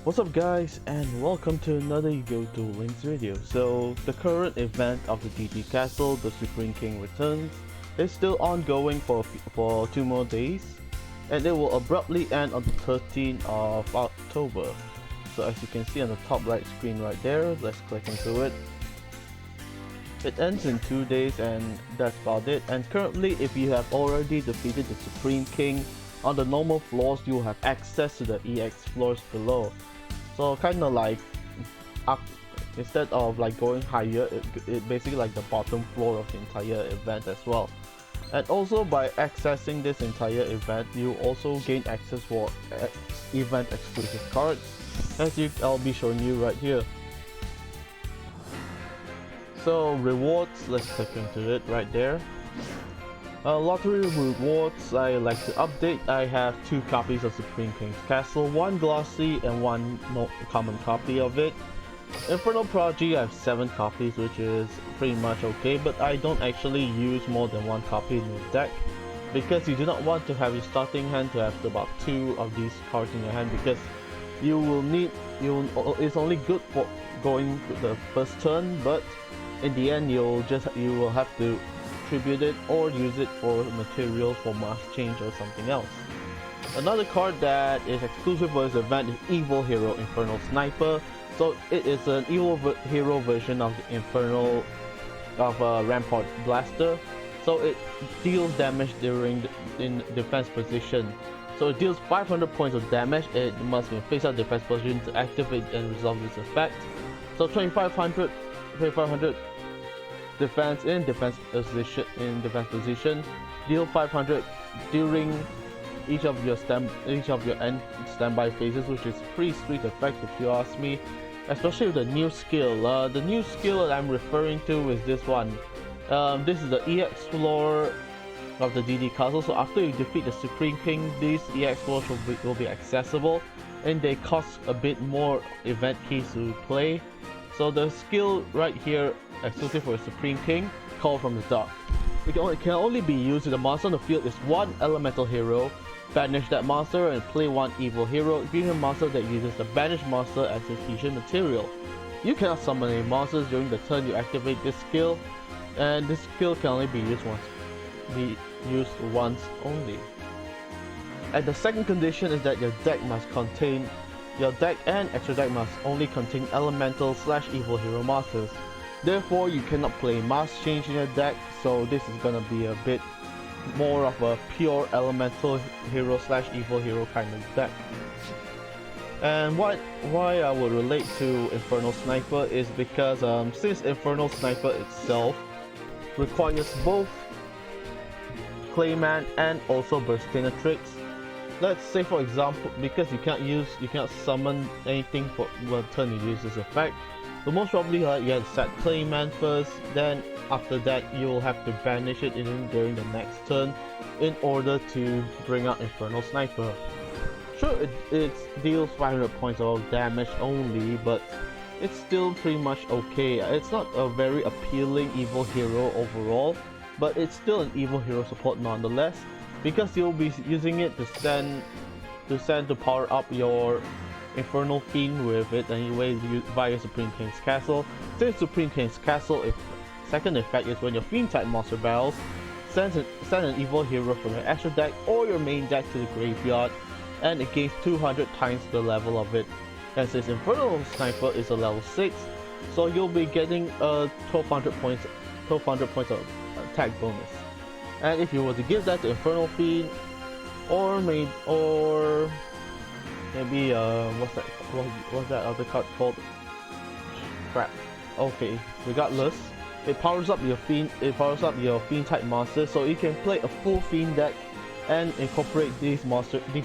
What's up guys, and welcome to another YuGiOh Duel video. So the current event of the DD Castle, the Supreme King returns, is still ongoing for 2 more days, and it will abruptly end on the 13th of October. So as you can see on the top right screen right there, let's click into it. It ends in 2 days and that's about it. And currently, if you have already defeated the Supreme King on the normal floors, you will have access to the EX floors below. So kind of like up, instead of like going higher, it basically like the bottom floor of the entire event as well. And also by accessing this entire event, you also gain access for event exclusive cards, as I'll be showing you right here. So rewards, let's click into it right there. Lottery rewards, I like to update. I have 2 copies of Supreme King's Castle, 1 glossy and 1 common copy of it. Infernal Prodigy, I have 7 copies, which is pretty much okay, but I don't actually use more than 1 copy in your deck, because you do not want to have your starting hand to have about 2 of these cards in your hand, because you will need, it's only good for going the first turn, but in the end you will have to tribute it or use it for material for mass change or something else. Another card that is exclusive for this event is Evil Hero Infernal Sniper. So it is an evil hero version of the Infernal Rampart Blaster. So it deals damage in defense position. So it deals 500 points of damage. It must be in face-up defense position to activate and resolve this effect. So 2500 defense in defense position, deal 500 during each of your end standby phases, which is pretty sweet effect if you ask me, especially with the new skill. The new skill that I'm referring to is this one. This is the EX floor of the DD Castle. So after you defeat the Supreme King, these EX floors will be accessible, and they cost a bit more event keys to play. So the skill right here, exclusive for the Supreme King, Call from the Dark. It can only be used if the monster on the field is 1 elemental hero. Banish that monster and play 1 evil hero. Give a monster that uses the banished monster as adhesion material. You cannot summon any monsters during the turn you activate this skill, and this skill can only be used once only. And the second condition is that your deck and extra deck must only contain elemental/evil hero monsters. Therefore, you cannot play mass change in your deck, so this is gonna be a bit more of a pure elemental hero/evil hero kind of deck. And why I would relate to Infernal Sniper is because since Infernal Sniper itself requires both Clayman and also Burstinatrix. Let's say for example, because you can't summon anything for the turn you use this effect, so most probably you have to set Clayman first, then after that you will have to banish it during the next turn in order to bring out Infernal Sniper. Sure, it deals 500 points of damage only, but it's still pretty much okay. It's not a very appealing evil hero overall, but it's still an evil hero support nonetheless, because you'll be using it to power up your Infernal Fiend with it anyway via Supreme King's Castle. Since Supreme King's Castle, second effect is when your Fiend type monster battles, send an evil hero from your extra deck or your main deck to the graveyard, and it gains 200 times the level of it. And since Infernal Sniper is a level 6, so you'll be getting 1200 points of attack bonus. And if you were to give that to Infernal Fiend, or maybe what's that other card called? Crap. Okay, regardless, it powers up your Fiend type monster, so you can play a full Fiend deck and incorporate these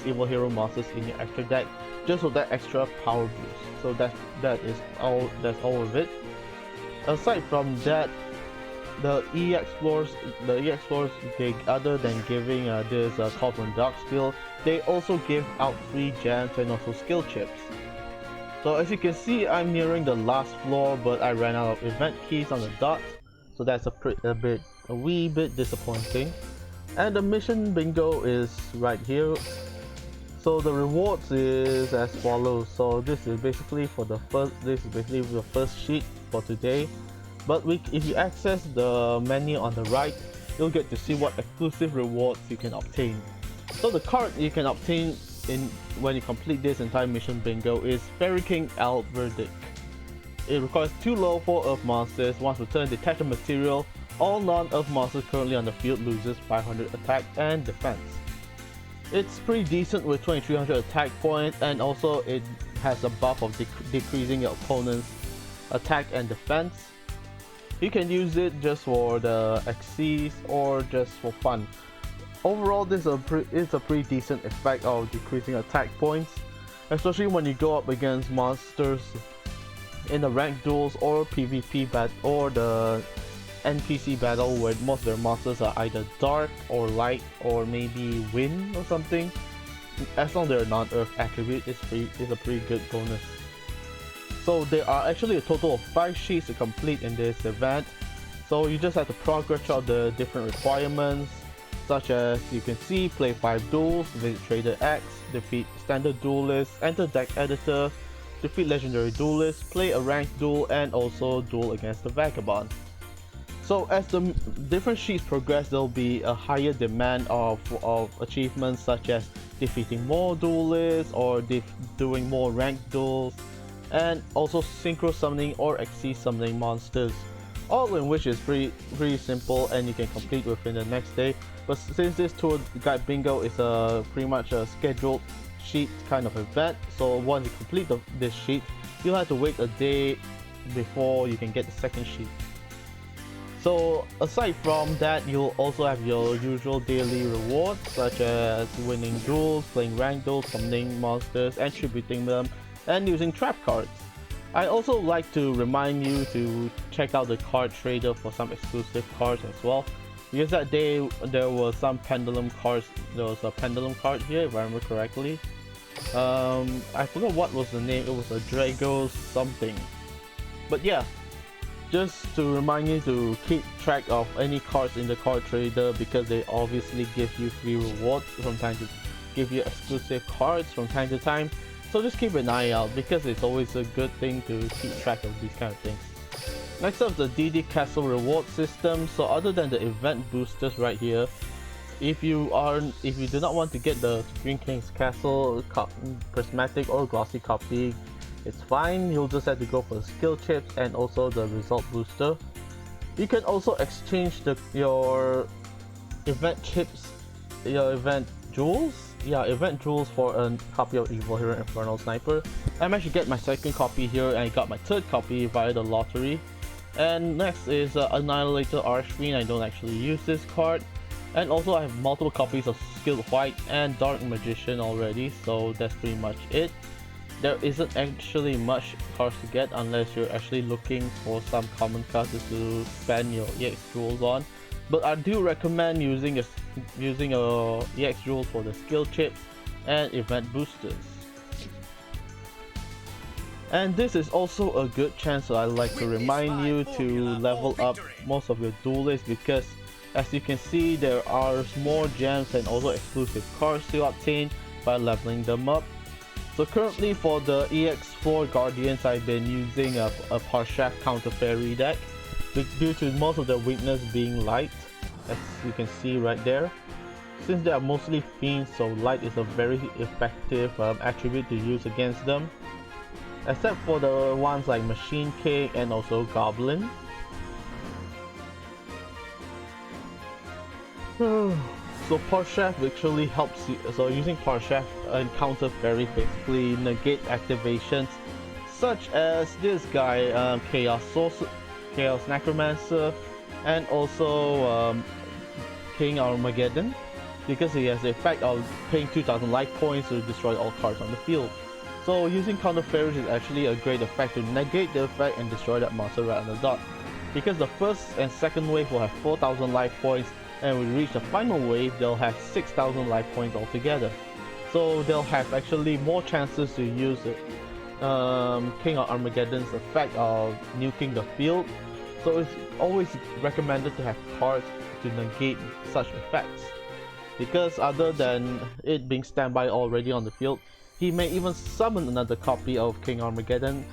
evil hero monsters in your extra deck, just for that extra power boost. So that's all of it. Aside from that, the EX floors, other than giving this Call from Dark skill, they also give out free gems and also skill chips. So as you can see, I'm nearing the last floor, but I ran out of event keys on the dot, so that's a wee bit disappointing. And the mission bingo is right here. So the rewards is as follows. So this is basically for the first sheet for today. But if you access the menu on the right, you'll get to see what exclusive rewards you can obtain. So the card you can obtain when you complete this entire mission bingo is Fairy King Verdict. It requires 2 level 4 Earth monsters. Once returned, detach a material. All non-Earth monsters currently on the field loses 500 attack and defense. It's pretty decent with 2300 attack points, and also it has a buff of decreasing your opponent's attack and defense. You can use it just for the XCs or just for fun. Overall, this is a pretty decent effect of decreasing attack points, especially when you go up against monsters in the ranked duels or PvP or the NPC battle, where most of their monsters are either dark or light or maybe wind or something. As long as they're non-earth attribute, it's a pretty good bonus. So there are actually a total of 5 sheets to complete in this event. So you just have to progress throughout the different requirements, such as you can see, play 5 duels, visit Trader X, defeat standard duelists, enter deck editor, defeat legendary duelists, play a ranked duel, and also duel against the vagabond. So as the different sheets progress, there'll be a higher demand of achievements such as defeating more duelists or doing more ranked duels, and also synchro summoning or XC summoning monsters, all in which is pretty simple and you can complete within the next day. But since this tour guide bingo is pretty much a scheduled sheet kind of event, so once you complete this sheet, you'll have to wait a day before you can get the second sheet. So aside from that, you'll also have your usual daily rewards such as winning duels, playing ranked duels, summoning monsters, and tributing them, and using trap cards. I also like to remind you to check out the card trader for some exclusive cards as well, because that day there was some pendulum cards. There was a pendulum card here, if I remember correctly. I forgot what was the name. It was a Drago something. But yeah, just to remind you to keep track of any cards in the card trader, because they obviously give you free rewards from time to give you exclusive cards from time to time. So just keep an eye out, because it's always a good thing to keep track of these kind of things. Next up is the DD Castle reward system. So other than the event boosters right here, if you do not want to get the Green King's Castle prismatic or glossy copy, it's fine. You'll just have to go for the skill chips and also the result booster. You can also exchange your event chips, your event jewels. Yeah, event jewels for a copy of Evil Hero Infernal Sniper. I managed to get my second copy here, and I got my third copy via the lottery. And next is Annihilator Archfiend. I don't actually use this card. And also I have multiple copies of Skilled White and Dark Magician already, so that's pretty much it. There isn't actually much cards to get unless you're actually looking for some common cards to spend your EX jewels on. But I do recommend using EX jewels for the skill chips and event boosters. And this is also a good chance, so I'd like to remind you to level up most of your duelists, because as you can see, there are more gems and also exclusive cards to obtain by leveling them up. So currently for the EX4 Guardians, I've been using a Parshaft Counter Fairy deck, due to most of their weakness being light, as you can see right there. Since they are mostly fiends, so light is a very effective attribute to use against them, except for the ones like Machine King and also Goblin. So Parshaft actually helps you. So using Parshaft and Counter Fairy basically negate activations such as this guy, Chaos Necromancer, and also King Armageddon, because he has the effect of paying 2000 life points to destroy all cards on the field. So using Counter Fairies is actually a great effect to negate the effect and destroy that monster right on the dot, because the first and second wave will have 4000 life points, and when we reach the final wave, they'll have 6000 life points altogether. So they'll have actually more chances to use it. King of Armageddon's effect of nuking the field. So it's always recommended to have cards to negate such effects. because other than it being standby already on the field, he may even summon another copy of King Armageddon,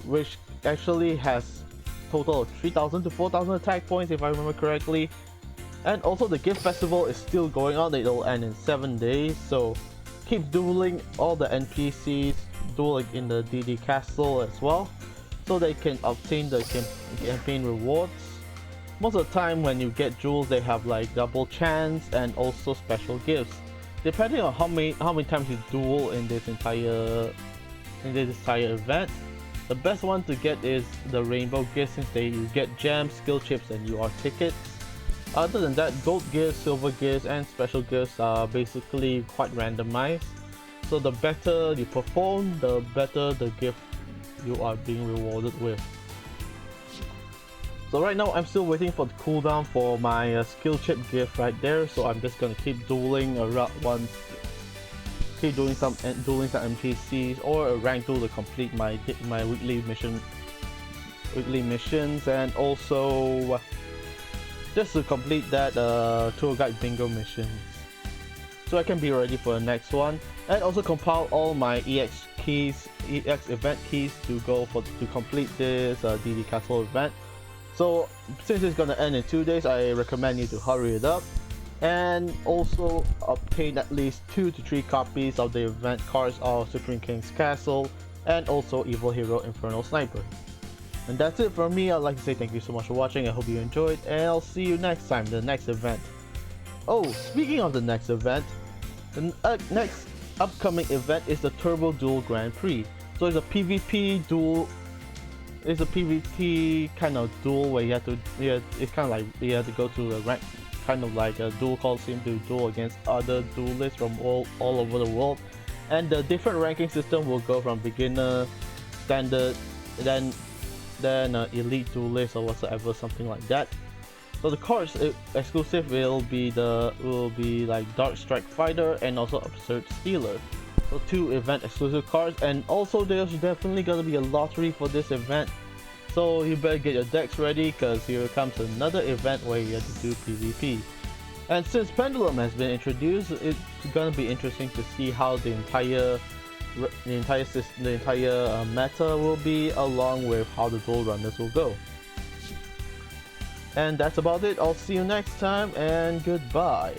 which actually has total of 3,000 to 4,000 attack points if I remember correctly. And also the gift festival is still going on, it'll end in 7 days, so keep dueling all the NPCs, duel in the DD castle as well, so they can obtain the campaign rewards. Most of the time when you get jewels, they have like double chance and also special gifts. Depending on how many times you duel in this entire event, the best one to get is the rainbow gifts, since you get gems, skill chips, and UR tickets. Other than that, gold gifts, silver gifts, and special gifts are basically quite randomized. So the better you perform, the better the gift you are being rewarded with. So right now I'm still waiting for the cooldown for my skill chip gift right there, so I'm just gonna keep dueling around keep doing some NPCs or a rank duel to complete my weekly missions, and also just to complete that tour guide bingo missions, so I can be ready for the next one, and also compile all my EX event keys to complete this DD Castle event. So since it's gonna end in 2 days, I recommend you to hurry it up, and also obtain at least 2 to 3 copies of the event cards of Supreme King's Castle and also Evil Hero Infernal Sniper. And that's it from me. I'd like to say thank you so much for watching. I hope you enjoyed, and I'll see you next time, the next event. Oh, speaking of the next event, the next upcoming event is the Turbo Duel Grand Prix. So it's a PvP duel. It's a PvP kind of duel where you have to, it's kind of like you have to go to a rank, kind of like a duel coliseum to duel against other duelists from all over the world. And the different ranking system will go from beginner, standard, then elite duelist or whatsoever, something like that. So the cards exclusive will be like Dark Strike Fighter and also Absurd Stealer. So 2 event exclusive cards, and also there's definitely gonna be a lottery for this event. So you better get your decks ready, because here comes another event where you have to do PvP. And since Pendulum has been introduced, it's gonna be interesting to see how the entire meta will be, along with how the duel runners will go. And that's about it. I'll see you next time, and goodbye.